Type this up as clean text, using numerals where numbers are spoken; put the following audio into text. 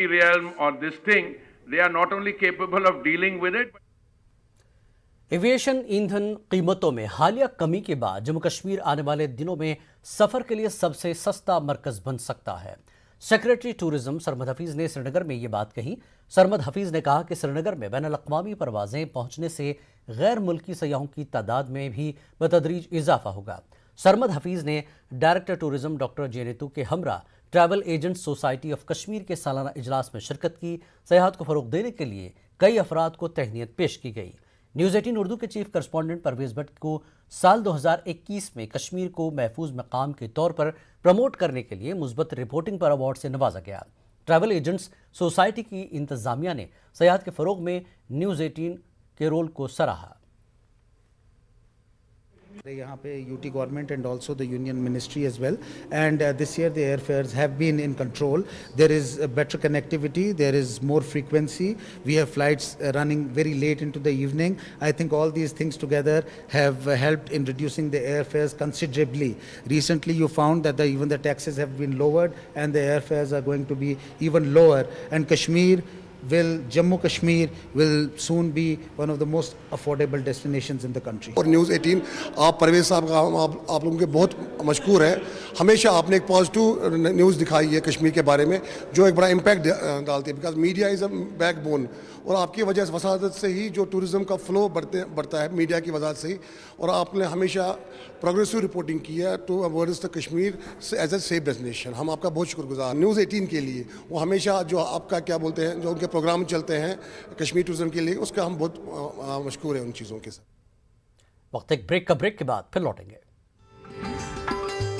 realm or this thing, they are not only capable of dealing with it. Aviation ईंधन कीमतों में हालिया कमी के बाद जम्मू कश्मीर आने वाले दिनों में सफर के लिए सबसे सस्ता मरकज बन सकता है। सेक्रेटरी टूरिज्म सरमद हफीज ने श्रीनगर में ये बात कही। सरमद हफीज ने कहा कि श्रीनगर में बैनुल अक़वामी परवाजें पहुंचने से गैर मुल्की सयाहों की तादाद में भी बतदरीज इजाफा होगा। सरमद हफीज ने डायरेक्टर टूरिज्म डॉक्टर जेनेतू के हमरा travel agent society of Kashmir के सालाना इजलास में शिरकत की। सयाहत को फरोग देने के लिए कई अफराद को तहनीत पेश की गई। न्यूज़ 18 उर्दू के चीफ करस्पॉन्डेंट परवेज भट्ट को साल 2021 में कश्मीर को महफूज मकाम के तौर पर प्रमोट करने के लिए मुस्बत रिपोर्टिंग पर अवार्ड से नवाजा गया। ट्रैवल एजेंट्स सोसाइटी की इंतजामिया ने सयाहत के फरोग में न्यूज़ 18 के रोल को सराहा। यहाँ पे UT government and also the union ministry as well and this year the airfares have been in control. There is better connectivity, there is more frequency, we have flights running very late into the evening. I think all these things together have helped in reducing the airfares considerably. Recently you found that even the taxes have been lowered and the airfares are going to be even lower, and Jammu Kashmir will soon be one of the most affordable destinations in the country. और news 18 आप परवेज साहब का आप लोगों के बहुत मशकूर है। हमेशा आपने एक पॉजिटिव न्यूज़ दिखाई है कश्मीर के बारे में जो एक बड़ा इम्पैक्ट डालती है, because media is a backbone, और आपकी वजह से वसादत से ही जो टूरिज़्म का फ्लो बढ़ता है मीडिया की वजह से ही, और आपने हमेशा प्रोग्रेसिव रिपोर्टिंग की है towards the Kashmir as a safe destination. हम आपका बहुत शुक्रगुजार न्यूज़ 18 के लिए। वो हमेशा जो आपका क्या बोलते हैं जो उनके प्रोग्राम चलते हैं कश्मीर टूरिज्म के लिए, उसका हम बहुत मशहूर है उन चीज़ों के साथ। वक्त एक ब्रेक के बाद फिर लौटेंगे।